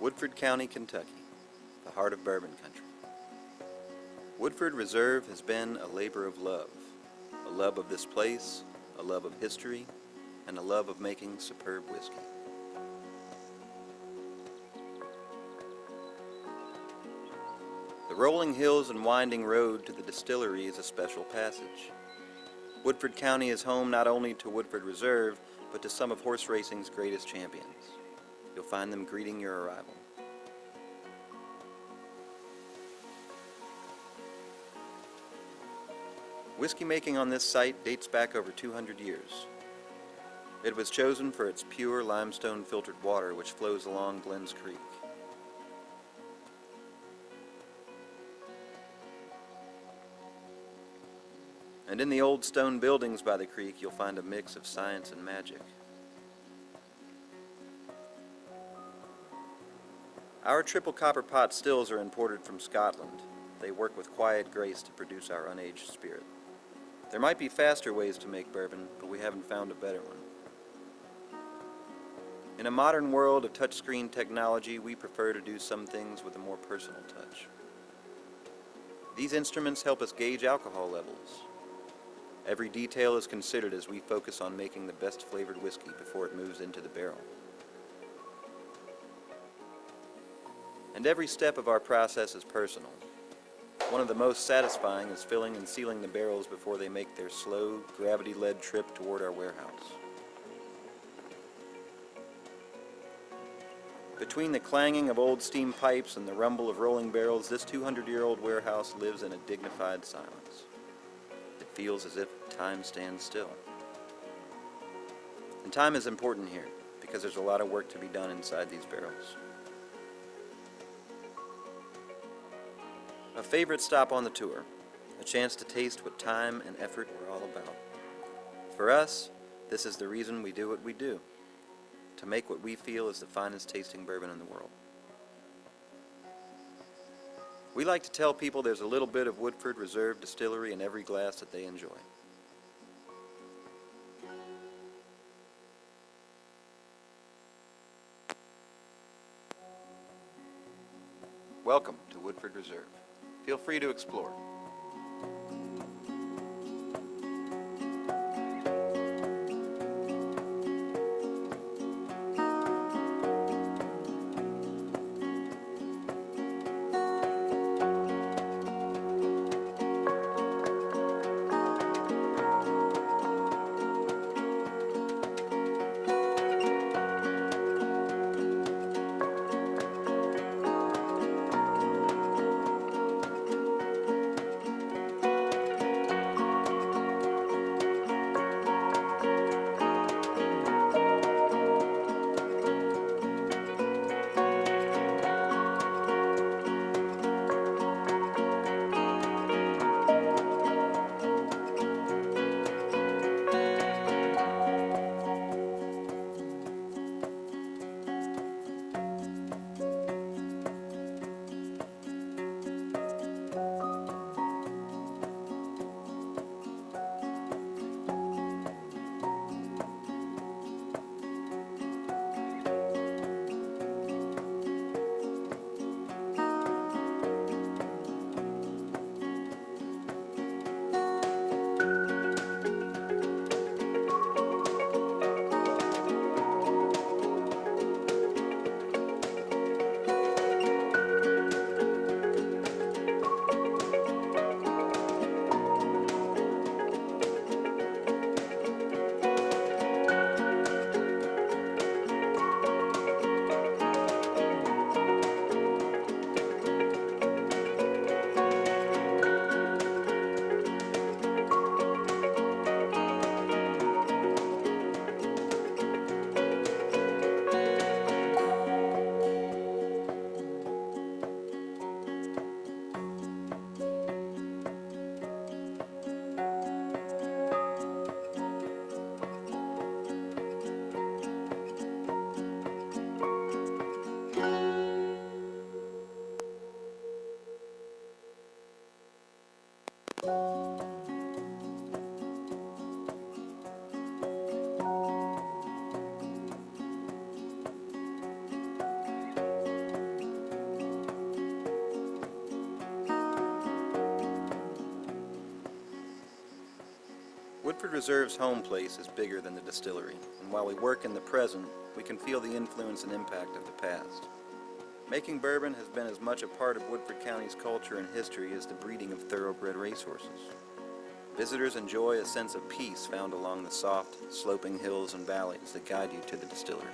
Woodford County, Kentucky, the heart of bourbon country. Woodford Reserve has been a labor of love of this place, a love of history, and a love of making superb whiskey. The rolling hills and winding road to the distillery is a special passage. Woodford County is home not only to Woodford Reserve, but to some of horse racing's greatest champions. You'll find them greeting your arrival. Whiskey making on this site dates back over 200 years. It was chosen for its pure limestone filtered water which flows along Glens Creek. And in the old stone buildings by the creek, you'll find a mix of science and magic. Our triple copper pot stills are imported from Scotland. They work with quiet grace to produce our unaged spirit. There might be faster ways to make bourbon, but we haven't found a better one. In a modern world of touchscreen technology, we prefer to do some things with a more personal touch. These instruments help us gauge alcohol levels. Every detail is considered as we focus on making the best flavored whiskey before it moves into the barrel. And every step of our process is personal. One of the most satisfying is filling and sealing the barrels before they make their slow, gravity-led trip toward our warehouse. Between the clanging of old steam pipes and the rumble of rolling barrels, this 200-year-old warehouse lives in a dignified silence. It feels as if time stands still. And time is important here, because there's a lot of work to be done inside these barrels. A favorite stop on the tour, a chance to taste what time and effort were all about. For us, this is the reason we do what we do, to make what we feel is the finest tasting bourbon in the world. We like to tell people there's a little bit of Woodford Reserve Distillery in every glass that they enjoy. Welcome to Woodford Reserve. Feel free to explore. Woodford Reserve's home place is bigger than the distillery, and while we work in the present, we can feel the influence and impact of the past. Making bourbon has been as much a part of Woodford County's culture and history as the breeding of thoroughbred racehorses. Visitors enjoy a sense of peace found along the soft, sloping hills and valleys that guide you to the distillery.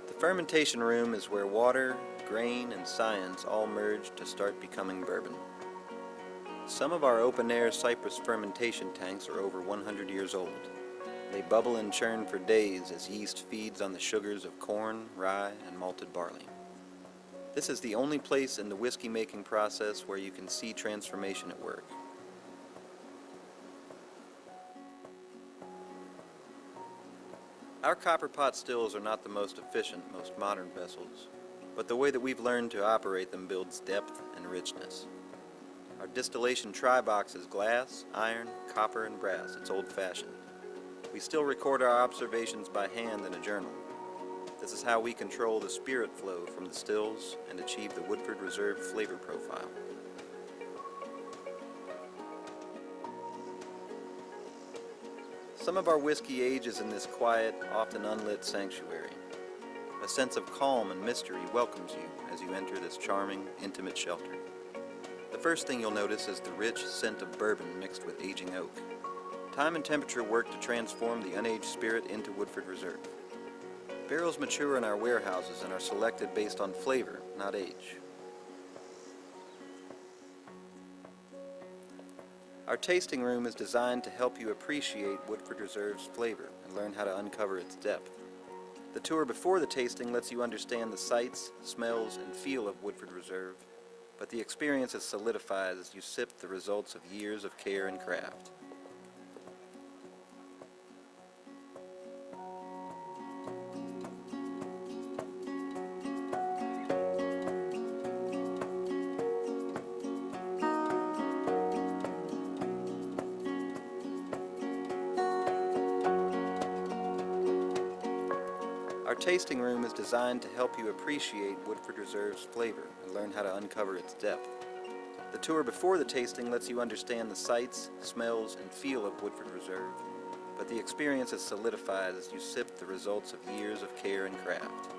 The Fermentation Room is where water, grain, and science all merge to start becoming bourbon. Some of our open-air cypress fermentation tanks are over 100 years old. They bubble and churn for days as yeast feeds on the sugars of corn, rye, and malted barley. This is the only place in the whiskey-making process where you can see transformation at work. Our copper pot stills are not the most efficient, most modern vessels, but the way that we've learned to operate them builds depth and richness. Our distillation tri-box is glass, iron, copper, and brass. It's old-fashioned. We still record our observations by hand in a journal. This is how we control the spirit flow from the stills and achieve the Woodford Reserve flavor profile. Some of our whiskey ages in this quiet, often unlit sanctuary. A sense of calm and mystery welcomes you as you enter this charming, intimate shelter. The first thing you'll notice is the rich scent of bourbon mixed with aging oak. Time and temperature work to transform the unaged spirit into Woodford Reserve. Barrels mature in our warehouses and are selected based on flavor, not age. Our tasting room is designed to help you appreciate Woodford Reserve's flavor and learn how to uncover its depth. The tour before the tasting lets you understand the sights, smells, and feel of Woodford Reserve, but the experience is solidified as you sip the results of years of care and craft. Our tasting room is designed to help you appreciate Woodford Reserve's flavor and learn how to uncover its depth. The tour before the tasting lets you understand the sights, smells, and feel of Woodford Reserve, but the experience is solidified as you sip the results of years of care and craft.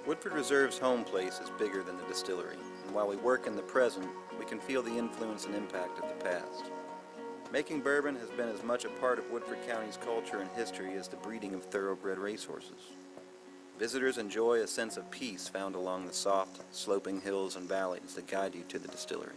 Woodford Reserve's home place is bigger than the distillery, and while we work in the present, we can feel the influence and impact of the past. Making bourbon has been as much a part of Woodford County's culture and history as the breeding of thoroughbred racehorses. Visitors enjoy a sense of peace found along the soft, sloping hills and valleys that guide you to the distillery.